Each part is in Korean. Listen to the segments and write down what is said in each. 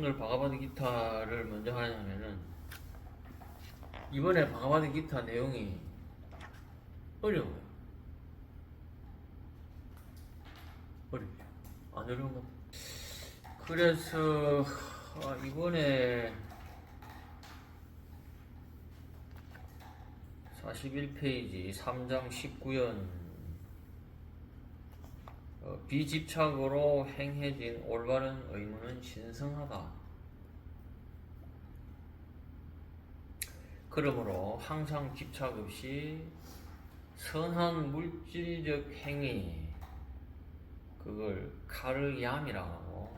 오늘 바가바드 기타를 먼저 하냐면은 이번에 바가바드 기타 내용이 어려워요. 어렵죠. 안 어려운 것 같아요. 그래서 이번에 41페이지 3장 19연 비집착으로 행해진 올바른 의무는 신성하다. 그러므로 항상 집착 없이 선한 물질적 행위, 그걸 카르얌이라고 하고,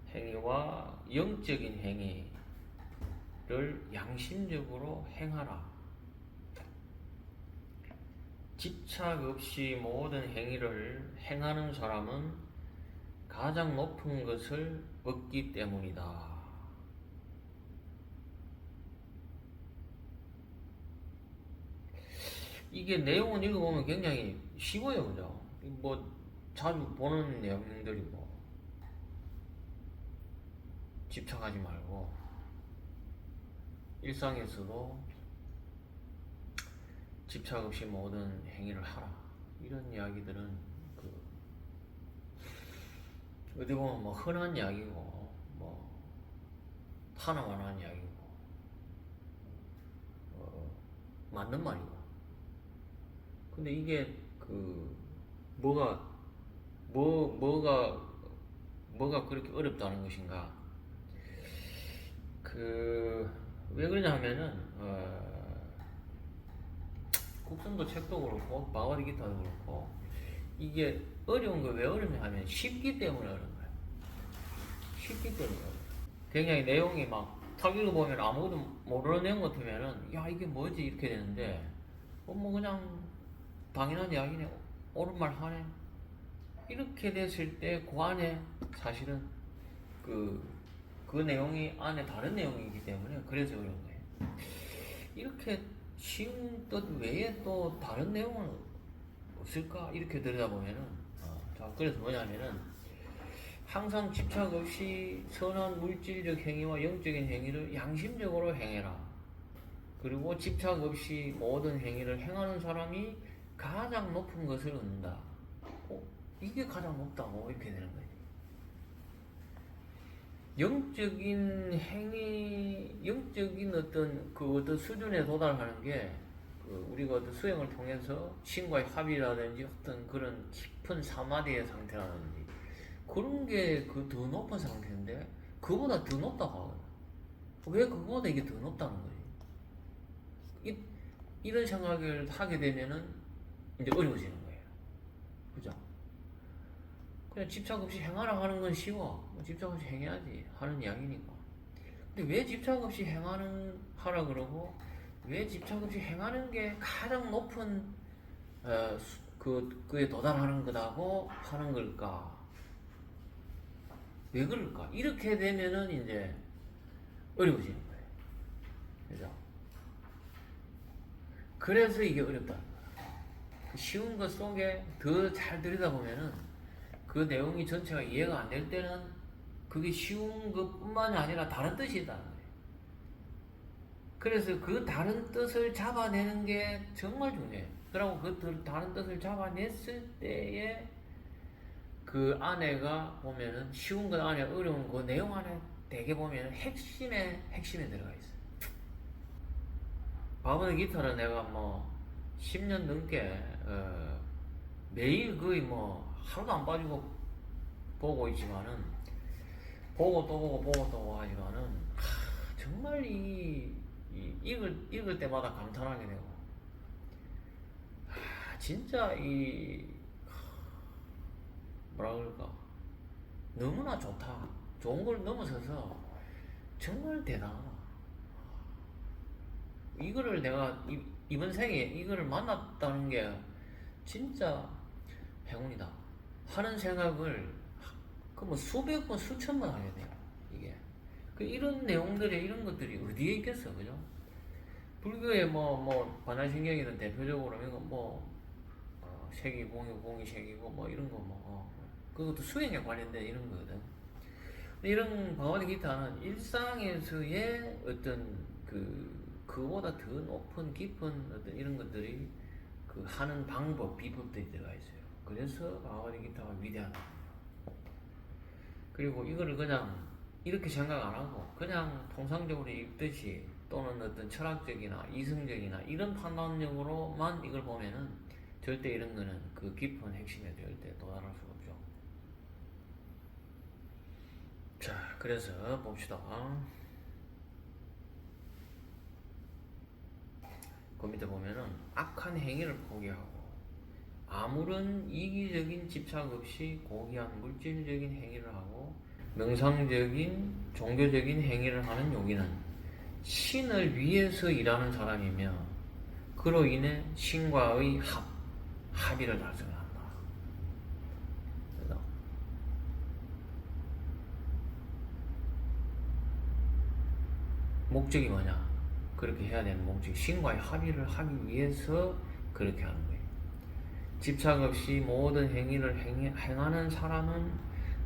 행위와 영적인 행위를 양심적으로 행하라. 집착 없이 모든 행위를 행하는 사람은 가장 높은 것을 얻기 때문이다. 이게 내용은 읽어보면 굉장히 쉬워요, 그죠? 뭐 자주 보는 내용들이고, 집착하지 말고 일상에서도 집착 없이 모든 행위를 하라, 이런 이야기들은 어디 보면 뭐 흔한 이야기고, 뭐 하나만한 이야기고, 맞는 말이고. 근데 이게 뭐가 그렇게 어렵다는 것인가? 왜 그러냐 하면은 국성도 책도 그렇고 바가바드 기타도 그렇고, 이게 어려운 거 왜 어렵냐 하면 쉽기 때문에 어려운 거야. 쉽기 때문에 어려워. 굉장히 내용이 막 탁 읽어보면 아무것도 모르는 내용 같으면은 야 이게 뭐지 이렇게 되는데, 뭐 그냥 당연한 이야기네, 옳은 말 하네, 이렇게 됐을 때 그 안에 사실은 그 내용이 안에 다른 내용이기 때문에 그래서 그런 거예요. 이렇게 쉬운 뜻 외에 또 다른 내용은 없을까? 이렇게 들여다보면은 자, 그래서 뭐냐면은 항상 집착 없이 선한 물질적 행위와 영적인 행위를 양심적으로 행해라. 그리고 집착 없이 모든 행위를 행하는 사람이 가장 높은 것을 얻는다. 이게 가장 높다고 이렇게 되는 거예요. 영적인 행위, 영적인 어떤 수준에 도달하는 게 우리가 어떤 수행을 통해서 신과의 합의라든지 어떤 그런 깊은 사마디의 상태라든지 그런 게 더 높은 상태인데, 그보다 더 높다고 하거든. 왜 그거보다 이게 더 높다는 거지? 이런 생각을 하게 되면은 이제 어려워지는 거예요. 그죠? 그냥 집착 없이 행하라 하는 건 쉬워. 집착 없이 행해야지 하는 이야기니까. 근데 왜 집착 없이 하라 그러고, 왜 집착 없이 행하는 게 가장 높은 그에 도달하는 거다고 하는 걸까? 왜 그럴까? 이렇게 되면은 이제 어려워지는 거예요. 그죠? 그래서 이게 어렵다. 쉬운 것 속에 더 잘 들여다보면은 그 내용이 전체가 이해가 안 될 때는 그게 쉬운 것뿐만이 아니라 다른 뜻이 있다는 거예요. 그래서 그 다른 뜻을 잡아내는 게 정말 중요해요. 그리고 그 다른 뜻을 잡아냈을 때에 그 안에가 보면은 쉬운 것 안에 어려운 그 내용 안에 되게 보면은 핵심에 들어가 있어요. 바가바드 기타를 내가 뭐 10년 넘게 매일 거의 뭐 하루도 안 빠지고 보고 있지만은, 보고 또 보고 하지만은 정말 읽을 때마다 감탄하게 되고, 진짜 뭐라 그럴까, 너무나 좋다. 좋은 걸 넘어서서 정말 대단하다. 이거를 내가 이번 생에 이거를 만났다는 게 진짜 행운이다 하는 생각을 뭐 수백 번 수천 번 하게 돼요. 이게 이런 내용들이, 이런 것들이 어디에 있겠어, 그죠? 불교의 뭐 반야신경이든 대표적으로 이거 색이 공이 색이고 뭐 이런 거 그것도 수행에 관련된 이런 거거든. 이런 방어드 기타는 일상에서의 어떤 그보다 더 높은 깊은 어떤 이런 것들이 그 하는 방법, 비법들이 들어가 있어요. 그래서 방어드 기타가 위대하다. 그리고 이거를 그냥 이렇게 생각 안 하고 그냥 통상적으로 읽듯이 또는 어떤 철학적이나 이성적이나 이런 판단력으로만 이걸 보면은 절대 이런 거는 그 깊은 핵심에 절대 도달할 수가 없죠. 자, 그래서 봅시다. 그 밑에 보면은 악한 행위를 포기하고 아무런 이기적인 집착 없이 고귀한 물질적인 행위를 하고 명상적인 종교적인 행위를 하는 요기는 신을 위해서 일하는 사람이며 그로 인해 신과의 합의를 달성한다. 목적이 뭐냐? 그렇게 해야 되는 목적이 신과의 합의를 하기 위해서 그렇게 하는 거예요. 집착 없이 모든 행위를 행하는 사람은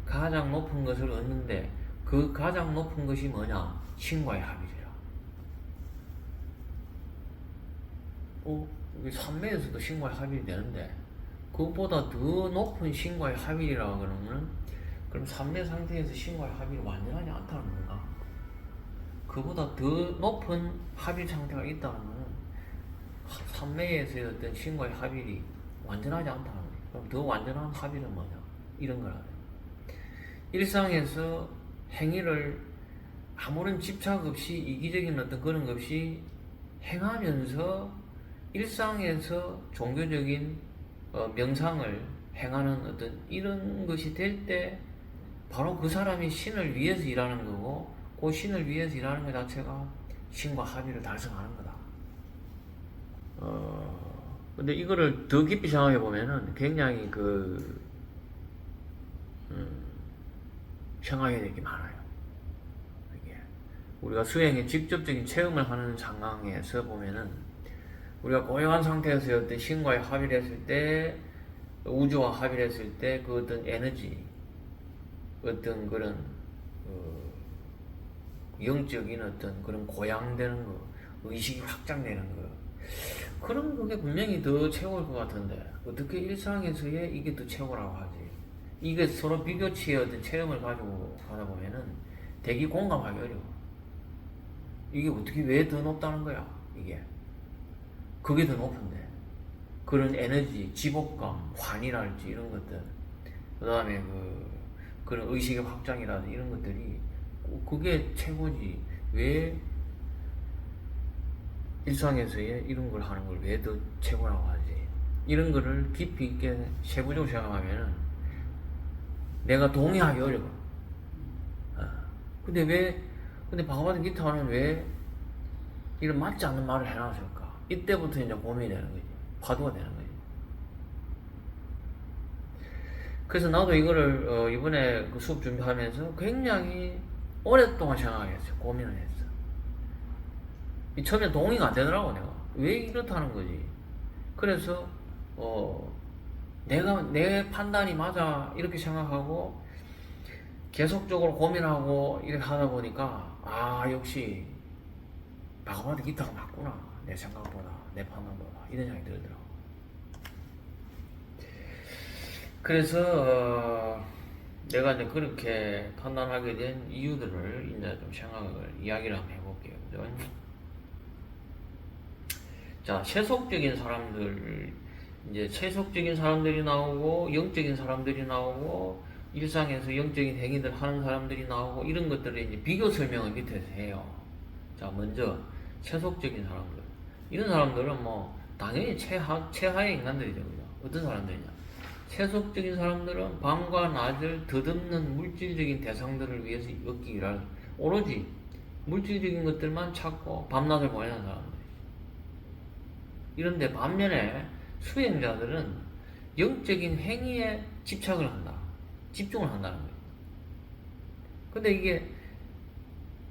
가장 높은 것을 얻는데 그 가장 높은 것이 뭐냐? 신과의 합의라. 삼매에서도 신과의 합의이 되는데 그것보다 더 높은 신과의 합의라고 그러면 그럼 삼매 상태에서 신과의 합의를 완전하지 않다는 건가? 그보다 더 높은 합의 상태가 있다는 것은 삼매에서의 어떤 신과의 합의이 완전하지 않다는 거예요. 그럼 더 완전한 합의는 뭐냐? 이런 걸 알아요. 일상에서 행위를 아무런 집착 없이 이기적인 어떤 그런 것 없이 행하면서 일상에서 종교적인 명상을 행하는 어떤 이런 것이 될 때 바로 그 사람이 신을 위해서 일하는 거고 그 신을 위해서 일하는 것 자체가 신과 합의를 달성하는 거다. 근데 이거를 더 깊이 생각해 보면은 굉장히 생각해야 될 게 많아요. 이게 우리가 수행의 직접적인 체험을 하는 상황에서 보면은 우리가 고요한 상태에서 어떤 신과의 합의를 했을 때 우주와 합의를 했을 때 그 어떤 에너지 어떤 그런 영적인 어떤 그런 고양되는 거 의식이 확장되는 거 그런 그게 분명히 더 최고일 것 같은데 어떻게 일상에서의 이게 더 최고라고 하지? 이게 서로 비교치의 어떤 체험을 가지고 가다 보면은 되게 공감하기 어려워. 이게 어떻게 왜 더 높다는 거야? 이게 그게 더 높은데 그런 에너지, 지복감, 환이랄지 이런 것들 그 다음에 그런 의식의 확장이라든지 이런 것들이 그게 최고지 왜 일상에서의 이런 걸 하는 걸 왜 더 최고라고 하지? 이런 거를 깊이 있게 세부적으로 생각하면은 내가 동의하기 어려워. 근데 바가바드 기타는 왜 이런 맞지 않는 말을 해놨을까? 이때부터 이제 고민이 되는 거지. 파도가 되는 거지. 그래서 나도 이거를 이번에 그 수업 준비하면서 굉장히 오랫동안 생각했어. 고민을 했어. 처음에 동의가 안 되더라고 내가. 왜 이렇다는 거지. 그래서 내가 내 판단이 맞아 이렇게 생각하고 계속적으로 고민하고 이렇게 하다 보니까 역시 바가바드 기타가 맞구나. 내 생각보다 내 판단보다 이런 생각이 들더라고. 그래서 내가 이제 그렇게 판단하게 된 이유들을 이제 좀 이야기를 한번 해볼게요. 자, 세속적인 사람들이 나오고, 영적인 사람들이 나오고, 일상에서 영적인 행위들 하는 사람들이 나오고, 이런 것들을 이제 비교 설명을 밑에서 해요. 자, 먼저, 세속적인 사람들. 이런 사람들은 당연히 최하의 인간들이죠. 그죠? 어떤 사람들이냐. 세속적인 사람들은 밤과 낮을 덧없는 물질적인 대상들을 위해서 얻기 위한 오로지 물질적인 것들만 찾고 밤낮을 보내는 사람들. 이런데 반면에 수행자들은 영적인 행위에 집착을 한다. 집중을 한다는 거예요. 근데 이게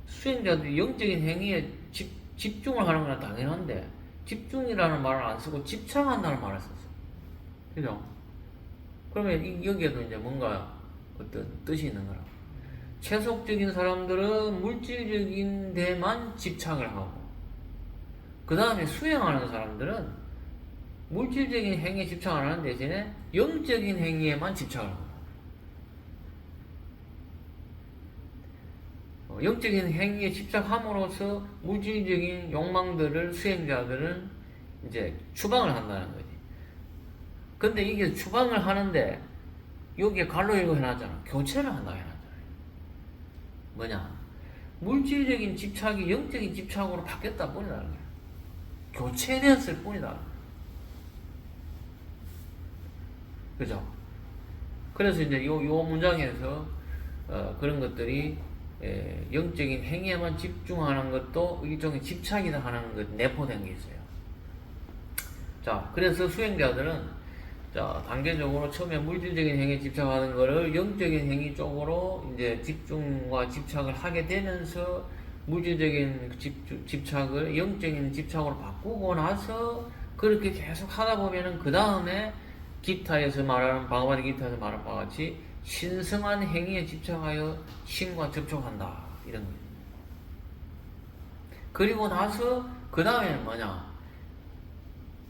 수행자들이 영적인 행위에 집중을 하는 건 당연한데 집중이라는 말을 안 쓰고 집착한다는 말을 썼어. 그죠? 그러면 여기에도 이제 뭔가 어떤 뜻이 있는 거라. 채속적인 사람들은 물질적인 데만 집착을 하고, 그 다음에 수행하는 사람들은 물질적인 행위에 집착 안 하는 대신에 영적인 행위에만 집착을 하고, 영적인 행위에 집착함으로써 물질적인 욕망들을 수행자들은 이제 추방을 한다는 거지. 근데 이게 추방을 하는데 여기에 갈로 이거 해놨잖아. 교체를 한다고 해놨잖아. 뭐냐? 물질적인 집착이 영적인 집착으로 바뀌었다 뿐이라는 거야. 교체되었을 뿐이다. 그죠? 그래서 이제 요 문장에서 그런 것들이 영적인 행위에만 집중하는 것도 일종의 집착이다 하는 것 내포된 게 있어요. 자, 그래서 수행자들은 자, 단계적으로 처음에 물질적인 행위에 집착하는 거를 영적인 행위 쪽으로 이제 집중과 집착을 하게 되면서 물질적인 집착을 영적인 집착으로 바꾸고 나서 그렇게 계속 하다 보면은 그 다음에 기타에서 말하는 방어바디 기타에서 말하는 바와 같이 신성한 행위에 집착하여 신과 접촉한다 이런 거예요. 그리고 나서 그 다음에는 뭐냐?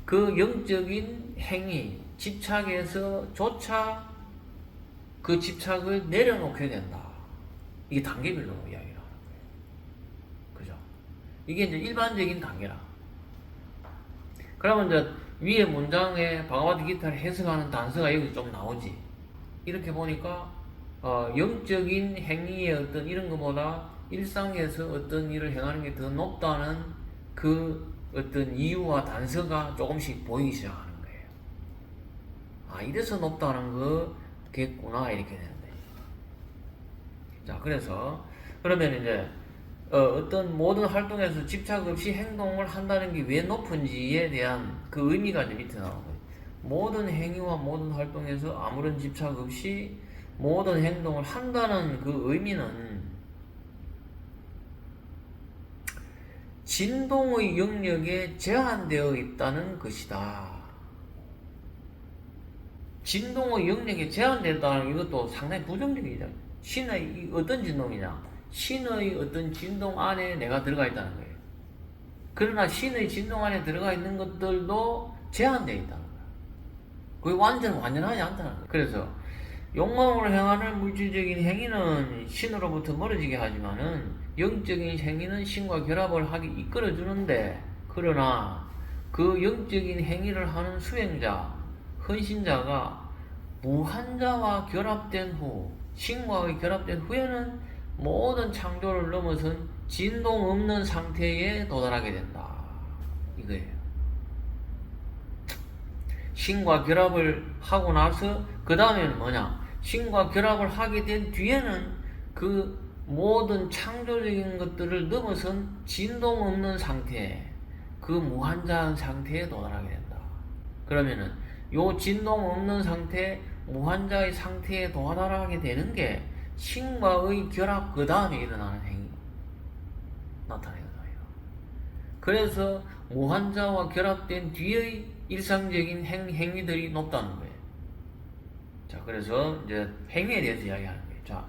그 영적인 행위 집착에서조차 그 집착을 내려놓게 된다. 이게 단계별로 이야기를 하는 거예요. 그죠? 이게 이제 일반적인 단계라. 그러면 이제 위에 문장에 방어바디 기타를 해석하는 단서가 여기 좀 나오지. 이렇게 보니까 영적인 행위의 어떤 이런 것보다 일상에서 어떤 일을 행하는 게 더 높다는 그 어떤 이유와 단서가 조금씩 보이기 시작하는 거예요. 아, 이래서 높다는 거겠구나 이렇게 되는 거예요. 자, 그래서 그러면 이제 어떤 모든 활동에서 집착 없이 행동을 한다는 게 왜 높은지에 대한 그 의미가 이제 밑에 나오는 거예요. 모든 행위와 모든 활동에서 아무런 집착 없이 모든 행동을 한다는 그 의미는 진동의 영역에 제한되어 있다는 것이다. 진동의 영역에 제한되었다는 이것도 상당히 부정적이죠. 신의 어떤 진동이냐? 신의 어떤 진동 안에 내가 들어가 있다는 거예요. 그러나 신의 진동 안에 들어가 있는 것들도 제한되어 있다는 거예요. 그게 완전하지 않다는 거예요. 그래서 욕망으로 행하는 물질적인 행위는 신으로부터 멀어지게 하지만은 영적인 행위는 신과 결합을 하게 이끌어주는데, 그러나 그 영적인 행위를 하는 수행자, 헌신자가 무한자와 결합된 후, 신과의 결합된 후에는 모든 창조를 넘어선 진동 없는 상태에 도달하게 된다. 이거예요. 신과 결합을 하고 나서 그 다음에는 뭐냐? 신과 결합을 하게 된 뒤에는 그 모든 창조적인 것들을 넘어선 진동 없는 상태, 그 무한자한 상태에 도달하게 된다. 그러면은 요 진동 없는 상태, 무한자의 상태에 도달하게 되는 게 신과의 결합 그 다음에 일어나는 행위 나타내는 거예요. 그래서 무한자와 결합된 뒤의 일상적인 행위들이 높다는 거예요. 자, 그래서 이제 행위에 대해서 이야기하는 거예요. 자,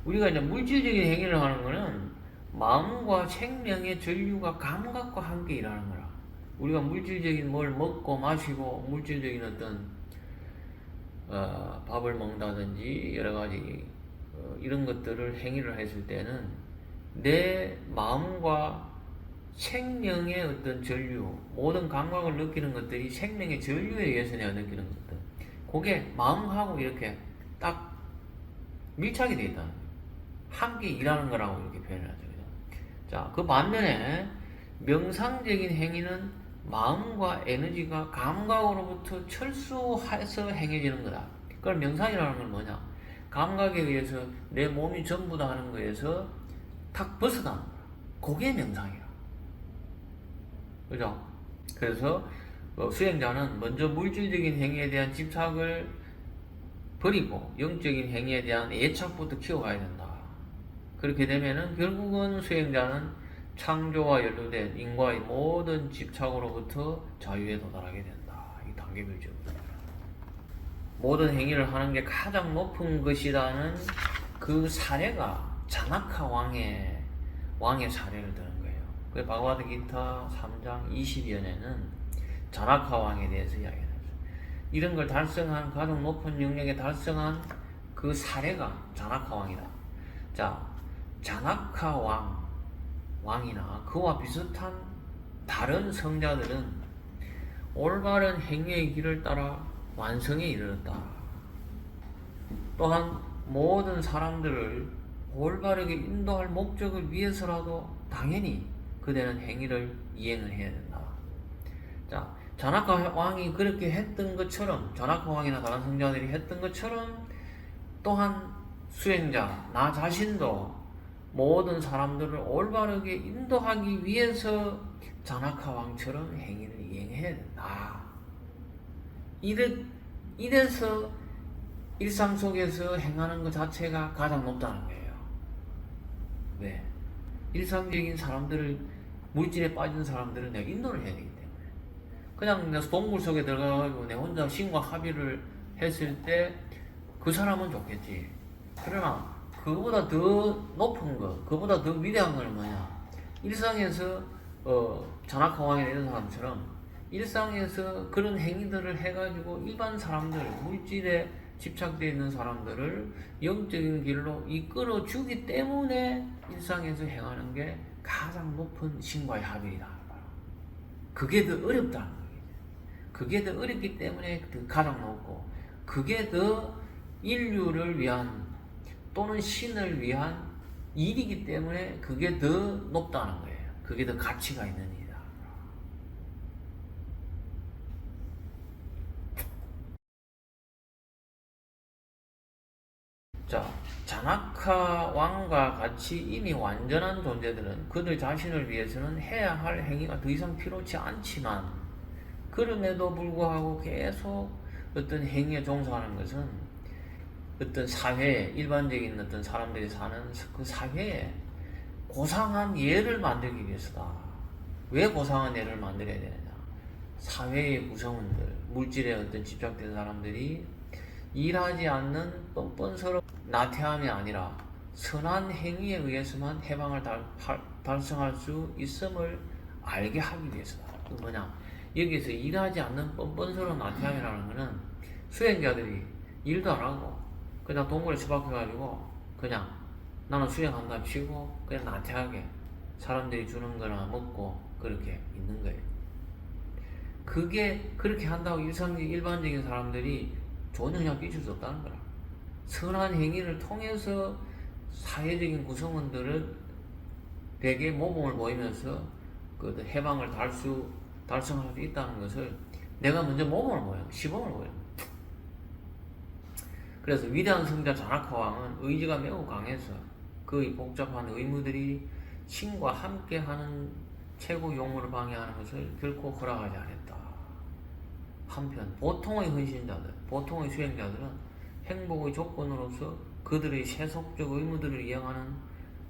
우리가 이제 물질적인 행위를 하는 거는 마음과 생명의 전류가 감각과 함께 일하는 거라. 우리가 물질적인 뭘 먹고 마시고 물질적인 어떤 밥을 먹는다든지 여러 가지 이런 것들을 행위를 했을 때는 내 마음과 생명의 어떤 전류, 모든 감각을 느끼는 것들이 생명의 전류에 의해서 내가 느끼는 것들, 그게 마음하고 이렇게 딱 밀착이 되어 있다는 거예요. 함께 일하는 거라고 이렇게 표현하죠. 자, 그 반면에 명상적인 행위는 마음과 에너지가 감각으로부터 철수해서 행해지는 거다. 그걸 명상이라는 건 뭐냐? 감각에 의해서 내 몸이 전부 다 하는 거에서 탁 벗어나는 거야. 그게 명상이야. 그죠? 그래서 수행자는 먼저 물질적인 행위에 대한 집착을 버리고 영적인 행위에 대한 애착부터 키워가야 된다. 그렇게 되면은 결국은 수행자는 창조와 연루된 인과의 모든 집착으로부터 자유에 도달하게 된다. 이 단계별적으로. 모든 행위를 하는 게 가장 높은 것이라는 그 사례가 자나카 왕의 사례를 드는 거예요. 그 바가바드기타 3장 22연에는 자나카 왕에 대해서 이야기해요. 이런 걸 달성한 가장 높은 영역에 달성한 그 사례가 자나카 왕이다. 자, 자나카 왕이나 그와 비슷한 다른 성자들은 올바른 행위의 길을 따라 완성에 이르렀다. 또한 모든 사람들을 올바르게 인도할 목적을 위해서라도 당연히 그대는 행위를 이행을 해야 된다. 자, 자나카 왕이 그렇게 했던 것처럼, 자나카 왕이나 다른 성자들이 했던 것처럼 또한 수행자, 나 자신도 모든 사람들을 올바르게 인도하기 위해서 자나카 왕처럼 행위를 이행해야 된다. 이래서 일상 속에서 행하는 것 자체가 가장 높다는 거예요. 왜? 일상적인 사람들을, 물질에 빠진 사람들은 내가 인도를 해야 되기 때문에. 그냥 내가 동굴 속에 들어가가지고 내 혼자 신과 합의를 했을 때 그 사람은 좋겠지. 그러나 그보다 더 높은 것, 그보다 더 위대한 건 뭐냐? 일상에서 자나카 왕이나 이런 사람처럼 일상에서 그런 행위들을 해가지고 일반 사람들, 물질에 집착되어 있는 사람들을 영적인 길로 이끌어 주기 때문에 일상에서 행하는 게 가장 높은 신과의 합의이다. 그게 더 어렵다는 거예요. 그게 더 어렵기 때문에 가장 높고, 그게 더 인류를 위한 또는 신을 위한 일이기 때문에 그게 더 높다는 거예요. 그게 더 가치가 있는 일이다. 자, 자나카 왕과 같이 이미 완전한 존재들은 그들 자신을 위해서는 해야 할 행위가 더 이상 필요치 않지만, 그럼에도 불구하고 계속 어떤 행위에 종사하는 것은 어떤 사회에, 일반적인 어떤 사람들이 사는 그 사회에 고상한 예를 만들기 위해서다. 왜 고상한 예를 만들어야 되느냐? 사회의 구성원들, 물질에 어떤 집착된 사람들이 일하지 않는 뻔뻔스러운 나태함이 아니라 선한 행위에 의해서만 해방을 달성할 수 있음을 알게 하기 위해서다. 그 뭐냐? 여기서 일하지 않는 뻔뻔스러운 나태함이라는 것은 수행자들이 일도 안 하고 그냥 동굴에 처박혀가지고 그냥 나는 수행한다 치고 그냥 나태하게 사람들이 주는 거나 먹고 그렇게 있는 거예요. 그게 그렇게 한다고 일반적인 사람들이 좋은 영향을 끼칠 수 없다는 거라. 선한 행위를 통해서 사회적인 구성원들은 대개 모범을 보이면서 그 해방을 달성할 수 있다는 것을 내가 먼저 모범을 보여요. 시범을 보여요. 그래서 위대한 성자 자나카 왕은 의지가 매우 강해서 그의 복잡한 의무들이 신과 함께하는 최고 용무를 방해하는 것을 결코 허락하지 않았다. 한편 보통의 헌신자들, 보통의 수행자들은 행복의 조건으로서 그들의 세속적 의무들을 이행하는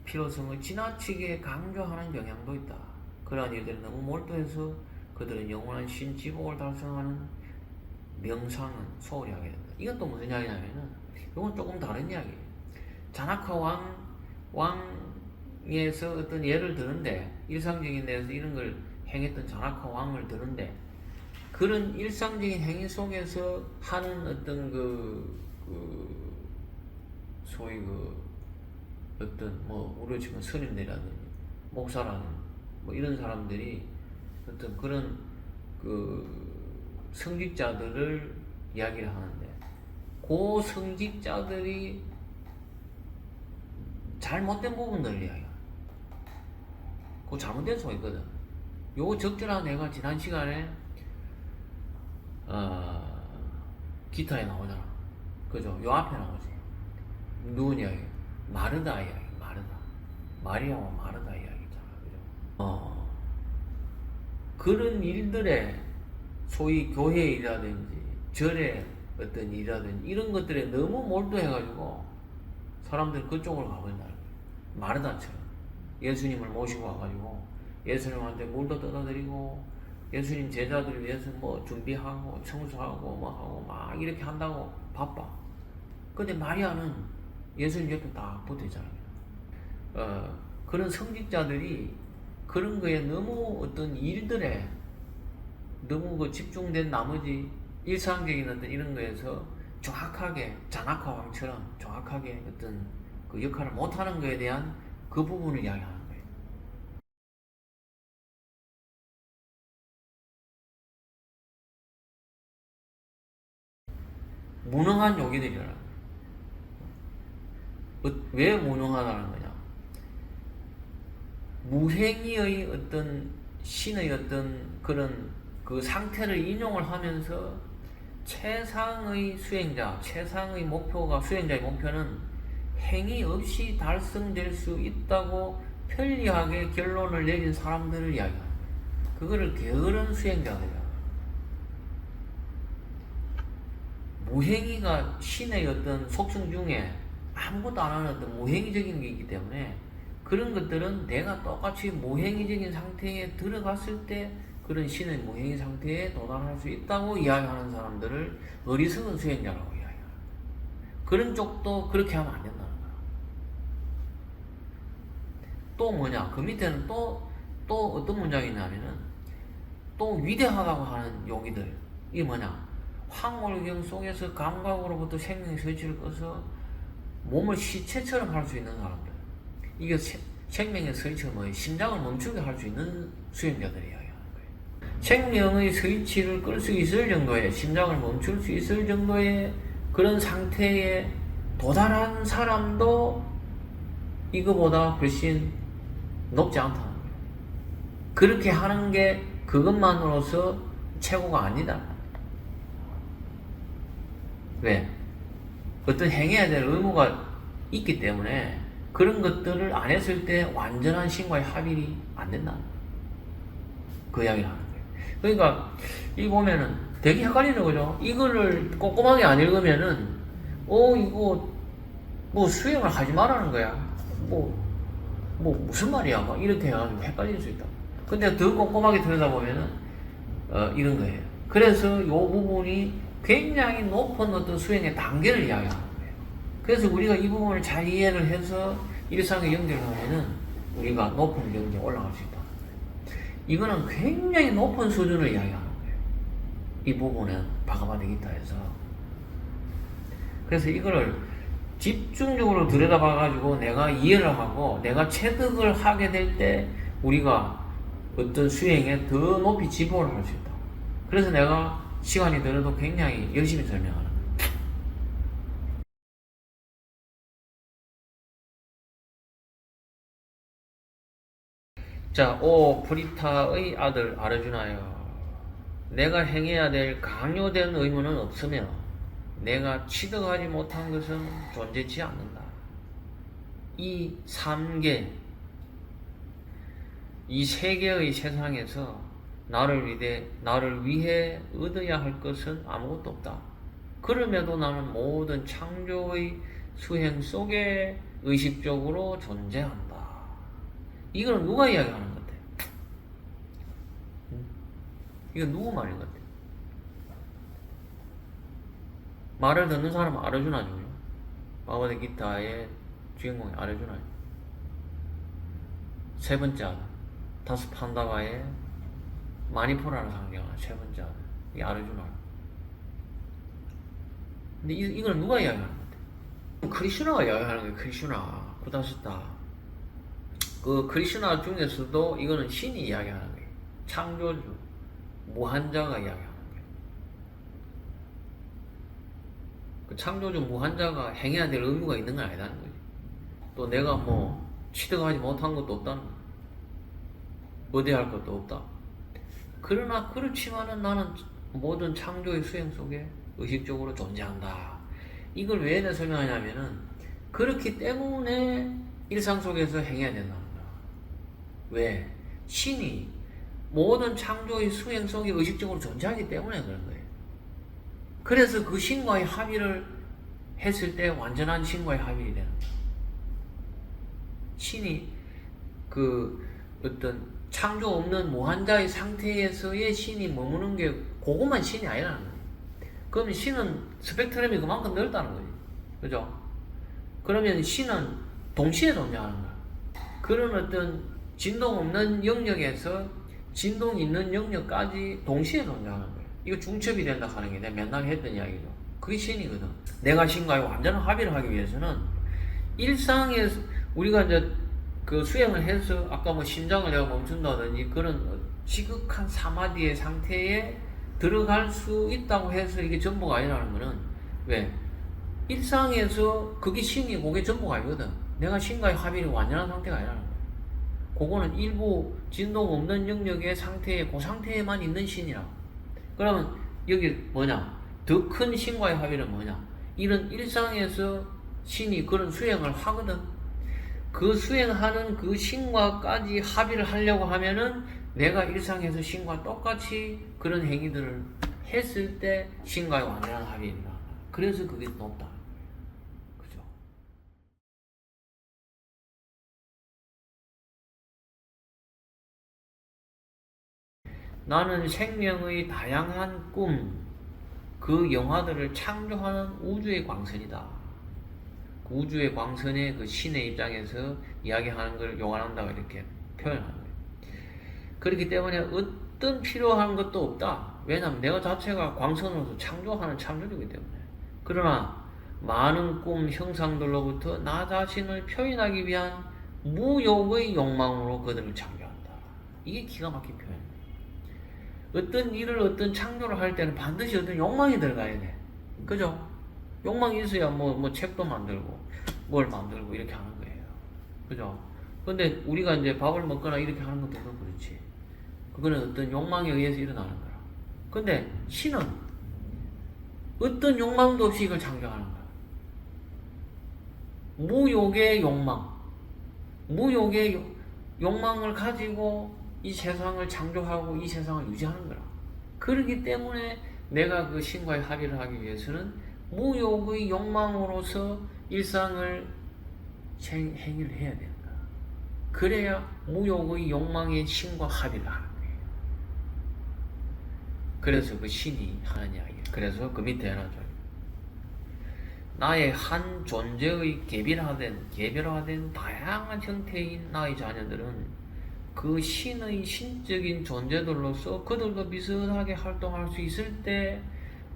필요성을 지나치게 강조하는 경향도 있다. 그러한 일들이 너무 몰두해서 그들은 영원한 신지복을 달성하는 명상은 소홀히 하게 된다. 이건 또 무슨 이야기냐면은, 이건 조금 다른 이야기예요. 자나카 왕에서 어떤 예를 드는데, 일상적인 데서 이런 걸 행했던 자나카 왕을 드는데, 그런 일상적인 행위 속에서 하는 어떤 소위 어떤 우리 지금 스님들이라든지 목사라는 이런 사람들이 어떤 그런 성직자들을 이야기를 하는데, 그 성직자들이 잘못된 부분들을 이야기해요. 그 잘못된 소리 있거든. 요 적절한 내가 지난 시간에 기타에 나오잖아. 그죠? 요 앞에 나오지. 누군 이야기? 마르다 이야기. 마리아와 마르다 이야기 있잖아. 그죠? 그런 일들에 소위 교회 일이라든지 절의 어떤 일이라든지 이런 것들에 너무 몰두해가지고 사람들이 그쪽으로 가버린다는 거예요. 마르다처럼 예수님을 모시고 와가지고 예수님한테 물도 떠다드리고 예수님 제자들을 위해서 준비하고 청소하고 하고 막 이렇게 한다고 바빠. 근데 마리아는 예수님 옆에 딱 붙어 있잖아요. 그런 성직자들이 그런 거에 너무 어떤 일들에 너무 그 집중된 나머지 일상적인 어떤 이런 거에서 정확하게 자나카 왕처럼 정확하게 어떤 그 역할을 못하는 거에 대한 그 부분을 이야기하는 거예요. 무능한 요기들이라는 거예요. 왜 무능하다는 거냐? 무행의의 어떤 신의 어떤 그런 그 상태를 인용을 하면서 최상의 수행자, 최상의 목표가 수행자의 목표는 행위 없이 달성될 수 있다고 편리하게 결론을 내린 사람들을 이야기합니다. 그거를 게으른 수행자들이야. 무행위가 신의 어떤 속성 중에 아무것도 안 하는 어떤 무행위적인 게 있기 때문에 그런 것들은 내가 똑같이 무행위적인 상태에 들어갔을 때 그런 신의 무행위 상태에 도달할 수 있다고 이야기하는 사람들을 어리석은 수행자라고 이야기합니다. 그런 쪽도 그렇게 하면 안 된다는 거야. 또 뭐냐? 그 밑에는 또 어떤 문장이 있냐면은 또 위대하다고 하는 용기들. 이게 뭐냐? 황홀경 속에서 감각으로부터 생명의 설치를 꺼서 몸을 시체처럼 할 수 있는 사람들. 이게 생명의 설치가 뭐예요? 심장을 멈추게 할 수 있는 수행자들이에요. 생명의 스위치를 끌 수 있을 정도의 심장을 멈출 수 있을 정도의 그런 상태에 도달한 사람도 이거보다 훨씬 높지 않다는 거예요. 그렇게 하는 게 그것만으로서 최고가 아니다. 왜? 어떤 행해야 될 의무가 있기 때문에 그런 것들을 안 했을 때 완전한 신과의 합일이 안 된다. 그 이야기를 하는 거예요. 그러니까 이 보면은 되게 헷갈리는 거죠. 이거를 꼼꼼하게 안 읽으면은 이거 뭐 수행을 하지 말라는 거야. 무슨 말이야? 막 이렇게 해가지고 헷갈릴 수 있다. 근데 더 꼼꼼하게 들여다보면은 이런 거예요. 그래서 이 부분이 굉장히 높은 어떤 수행의 단계를 이야기하는 거예요. 그래서 우리가 이 부분을 잘 이해를 해서 일상에 연결하면은 우리가 높은 경지에 올라갈 수 있다. 이거는 굉장히 높은 수준을 이야기하는 거예요. 이 부분은 바가바드기타에서. 그래서 이거를 집중적으로 들여다봐가지고 내가 이해를 하고 내가 체득을 하게 될 때 우리가 어떤 수행에 더 높이 지보를 할 수 있다. 그래서 내가 시간이 들어도 굉장히 열심히 설명하는 거예요. 자, 오 프리타의 아들 아르주나여, 내가 행해야 될 강요된 의무는 없으며 내가 취득하지 못한 것은 존재치 않는다. 이 3개, 이 3개의 세상에서 나를 위해 얻어야 할 것은 아무것도 없다. 그럼에도 나는 모든 창조의 수행 속에 의식적으로 존재한다. 이건 누가 이야기하는 것 같아? 이건 누구 말인 것 같아? 말을 듣는 사람은 아르주나죠. 바가바드기타의 주인공이 아르주나예요. 세 번째 아들, 다스 판다바의 마니푸라를 상징하는 세 번째 아들, 이 아르주나예요. 근데 이걸 누가 이야기하는 것 같아? 크리슈나가 이야기하는 거예요. 크리슈나, 구다스타. 그 크리슈나 중에서도 이거는 신이 이야기하는 거예요. 창조주, 무한자가 이야기하는 거예요. 그 창조주 무한자가 행해야 될 의무가 있는 건 아니라는 거지. 또 내가 뭐 취득하지 못한 것도 없다는 거야. 의대할 것도 없다. 그러나 그렇지만은 나는 모든 창조의 수행 속에 의식적으로 존재한다. 이걸 왜 내가 설명하냐면은 그렇기 때문에 일상 속에서 행해야 된다는 거야. 왜? 신이 모든 창조의 수행 속에 의식적으로 존재하기 때문에 그런 거예요. 그래서 그 신과의 합의를 했을 때 완전한 신과의 합의가 되는 거예요. 신이 그 어떤 창조 없는 무한자의 상태에서의 신이 머무는 게 그것만 신이 아니라는 거예요. 그러면 신은 스펙트럼이 그만큼 넓다는 거지. 그죠? 그러면 신은 동시에 존재하는 거야. 그런 어떤 진동 없는 영역에서 진동 있는 영역까지 동시에 존재하는 거예요. 이거 중첩이 된다 하는 게 내가 맨날 했던 이야기죠. 그게 신이거든. 내가 신과의 완전한 합의를 하기 위해서는 일상에서 우리가 이제 그 수행을 해서 아까 뭐 심장을 내가 멈춘다든지 그런 지극한 사마디의 상태에 들어갈 수 있다고 해서 이게 전부가 아니라는 거는 왜? 일상에서 그게 신이고 그게 전부가 아니거든. 내가 신과의 합의를 완전한 상태가 아니라는 거야. 그거는 일부 진동 없는 영역의 상태에 그 상태에만 있는 신이라. 그러면 여기 뭐냐? 더 큰 신과의 합의는 뭐냐? 이런 일상에서 신이 그런 수행을 하거든. 그 수행하는 그 신과까지 합의를 하려고 하면은 내가 일상에서 신과 똑같이 그런 행위들을 했을 때 신과의 완전한 합의입니다. 그래서 그게 높다. 그죠? 나는 생명의 다양한 꿈, 그 영화들을 창조하는 우주의 광선이다. 그 우주의 광선의 그 신의 입장에서 이야기하는 걸 요한한다고 이렇게 표현하는 거예요. 그렇기 때문에 어떤 필요한 것도 없다. 왜냐하면 내가 자체가 광선으로서 창조하는 창조주이기 때문에. 그러나 많은 꿈 형상들로부터 나 자신을 표현하기 위한 무욕의 욕망으로 그들을 창조한다. 이게 기가 막힌 표현이에요. 어떤 일을 어떤 창조를 할 때는 반드시 어떤 욕망이 들어가야 돼. 그죠? 욕망이 있어야 뭐 책도 만들고 뭘 만들고 이렇게 하는 거예요. 그죠? 근데 우리가 이제 밥을 먹거나 이렇게 하는 것도 그렇지. 그거는 어떤 욕망에 의해서 일어나는 거라. 근데 신은 어떤 욕망도 없이 이걸 창조하는 거야. 무욕의 욕망. 무욕의 욕망을 가지고 이 세상을 창조하고 이 세상을 유지하는 거라. 그렇기 때문에 내가 그 신과의 합의를 하기 위해서는 무욕의 욕망으로서 일상을 행위를 해야 되는 거야. 그래야 무욕의 욕망의 신과 합의를 하는 거예요. 그래서 그 신이 하는 이야기예요. 그래서 그 밑에 해놔줘요. 나의 한 존재의 개별화된 다양한 형태인 나의 자녀들은 그 신의 신적인 존재들로서 그들과 비슷하게 활동할 수 있을 때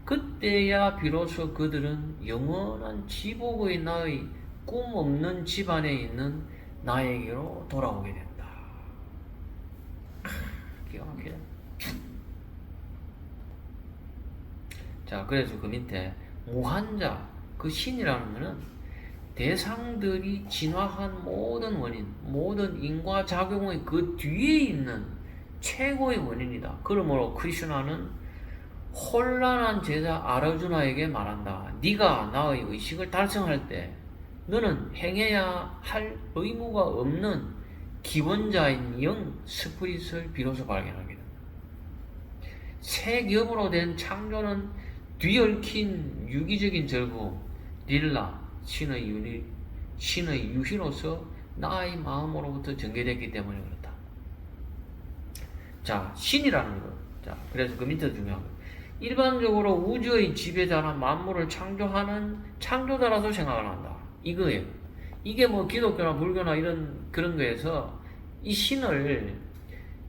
그때야 비로소 그들은 영원한 지복의 나의 꿈 없는 집안에 있는 나에게로 돌아오게 된다. 기가 막히죠? 자, 그래서 그 밑에 무한자, 그 신이라는 것은 대상들이 진화한 모든 원인, 모든 인과작용의 그 뒤에 있는 최고의 원인이다. 그러므로 크리슈나는 혼란한 제자 아르주나에게 말한다. 네가 나의 의식을 달성할 때 너는 행해야 할 의무가 없는 기원자인 영 스프릿을 비로소 발견하게 된다. 새 겹으로 된 창조는 뒤얽힌 유기적인 절구 릴라 신의 유희로서 나의 마음으로부터 전개됐기 때문에 그렇다. 자, 신이라는 것. 자, 그래서 그 밑에 중요한 거. 일반적으로 우주의 지배자나 만물을 창조하는 창조자라서 생각을 한다. 이거예요. 이게 뭐 기독교나 불교나 이런 그런 거에서 이 신을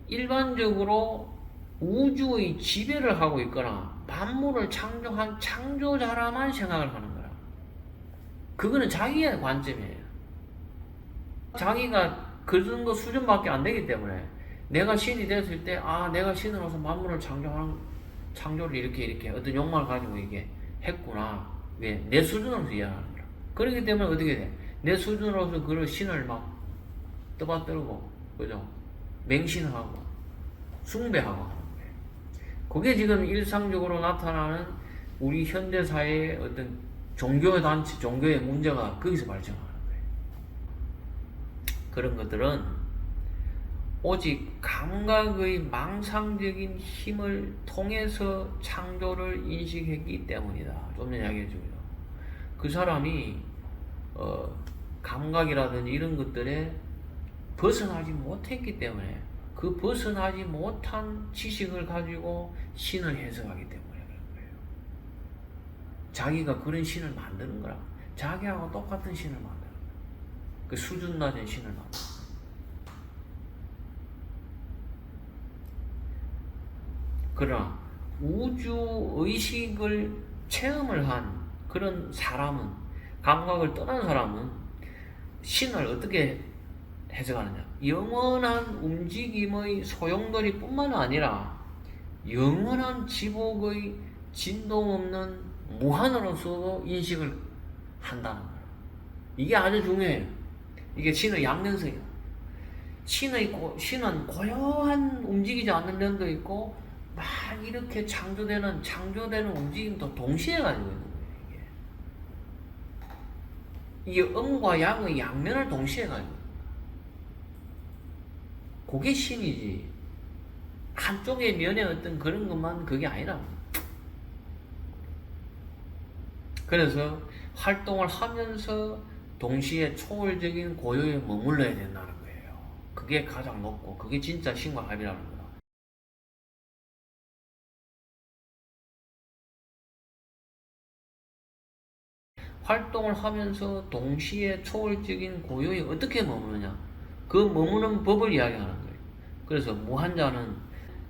일반적으로 우주의 지배를 하고 있거나 만물을 창조한 창조자라만 생각을 하는 거야. 그거는 자기의 관점이에요. 자기가 그 정도 수준밖에 안 되기 때문에 내가 신이 됐을 때 내가 신으로서 만물을 창조를 이렇게 어떤 욕망을 가지고 이게 했구나. 왜? 내 수준으로서 이해하는 거야. 그렇기 때문에 어떻게 돼? 내 수준으로서 그 신을 막 떠받들고, 그죠? 맹신하고, 숭배하고 하는 거예요. 그게 지금 일상적으로 나타나는 우리 현대사회의 어떤 종교의 단체, 종교의 문제가 거기서 발생하는 거예요. 그런 것들은 오직 감각의 망상적인 힘을 통해서 창조를 인식했기 때문이다. 좀 전에 이야기해주고요. 그 사람이 감각이라든지 이런 것들에 벗어나지 못했기 때문에 그 벗어나지 못한 지식을 가지고 신을 해석하기 때문에 그런 거예요. 자기가 그런 신을 만드는 거라. 자기하고 똑같은 신을 만드는 거야. 그 수준 낮은 신을 만드는 거야. 그러나 우주의식을 체험을 한 그런 사람은, 감각을 떠난 사람은 신을 어떻게 해석하느냐? 영원한 움직임의 소용돌이 뿐만 아니라 영원한 지복의 진동 없는 무한으로서도 인식을 한다는 거예요. 이게 아주 중요해요. 이게 신의 양면성이에요. 신은 고요한 움직이지 않는 면도 있고 막 이렇게 창조되는 움직임도 동시에 가지고 있는 거예요. 이게 음과 양의 양면을 동시에 가지고 있는 거예요. 그게 신이지. 한쪽의 면의 어떤 그런 것만 그게 아니라. 그래서 활동을 하면서 동시에 초월적인 고요에 머물러야 된다는 거예요. 그게 가장 높고 그게 진짜 신과 합이라는 거다. 활동을 하면서 동시에 초월적인 고요에 어떻게 머무느냐, 그 머무는 법을 이야기하는 거예요. 그래서 무한자는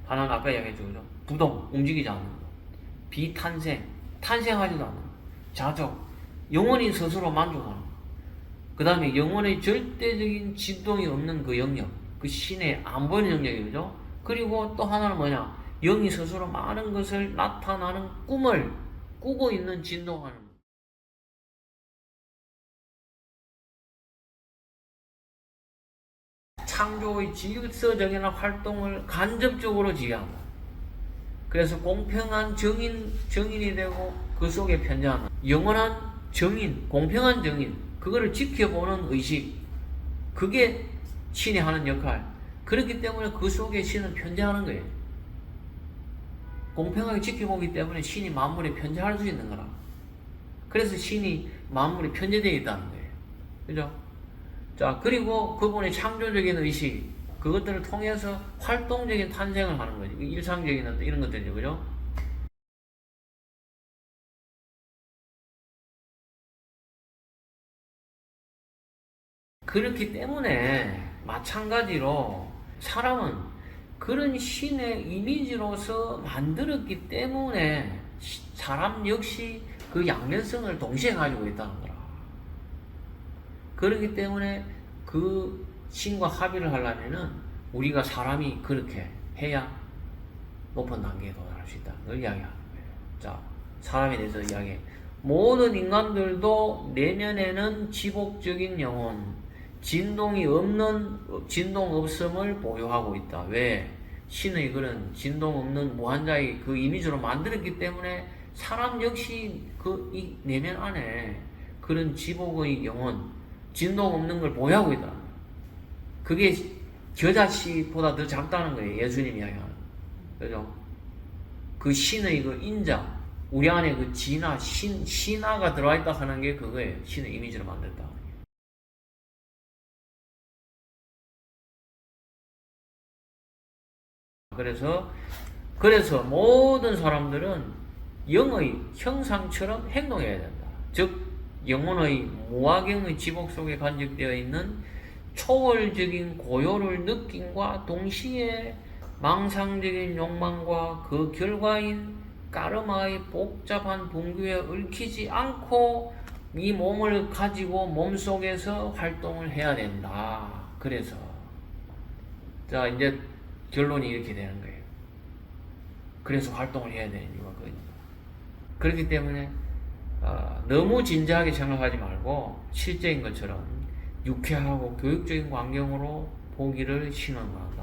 하나는 아까 이야기했죠, 그죠? 부동, 움직이지 않는 거. 비탄생, 탄생하지도 않는 거. 자적, 영원히 스스로 만족하는 거. 그 다음에 영원의 절대적인 진동이 없는 그 영역, 그 신의 안 보이는 영역이죠. 그리고 또 하나는 뭐냐, 영이 스스로 많은 것을 나타나는 꿈을 꾸고 있는 진동하는 거. 창조의 질서적인 활동을 간접적으로 지휘한다. 그래서 공평한 정인이 되고 그 속에 편재하는 영원한 정인, 공평한 정인, 그거를 지켜보는 의식, 그게 신이 하는 역할. 그렇기 때문에 그 속에 신은 편재하는 거예요. 공평하게 지켜보기 때문에 신이 만물에 편재할 수 있는 거라. 그래서 신이 만물에 편재되어 있다는 거예요. 그죠? 자, 그리고 그분의 창조적인 의식, 그것들을 통해서 활동적인 탄생을 하는 거지. 일상적인 어떤 이런 것들이죠. 그죠? 그렇기 때문에 마찬가지로 사람은 그런 신의 이미지로서 만들었기 때문에 사람 역시 그 양면성을 동시에 가지고 있다는 거라. 그렇기 때문에 그 신과 합의를 하려면은 우리가 사람이 그렇게 해야 높은 단계에 도달할 수 있다는 걸 이야기하는 거예요. 자, 사람에 대해서 이야기해. 모든 인간들도 내면에는 지복적인 영혼, 진동 없음을 보유하고 있다. 왜? 신의 그런 진동 없는 무한자의 그 이미지로 만들었기 때문에 사람 역시 그 이 내면 안에 그런 지복의 영혼, 진동 없는 걸 보유하고 있다. 그게 겨자씨보다 더 작다는 거예요. 예수님이 이야기하는. 그죠? 그 신의 그 인자, 우리 안에 그 진화, 신화가 들어와 있다 하는 게 그거예요. 신의 이미지로 만들었다. 그래서 모든 사람들은 영의 형상처럼 행동해야 된다. 즉, 영혼의 무화경의 지복 속에 간직되어 있는 초월적인 고요를 느낌과 동시에 망상적인 욕망과 그 결과인 까르마의 복잡한 분규에 얽히지 않고 이 몸을 가지고 몸속에서 활동을 해야 된다. 그래서 자, 이제 결론이 이렇게 되는 거예요. 그래서 활동을 해야 되는 이유가 그겁니다. 그렇기 때문에 너무 진지하게 생각하지 말고 실제인 것처럼 유쾌하고 교육적인 광경으로 보기를 신원한다.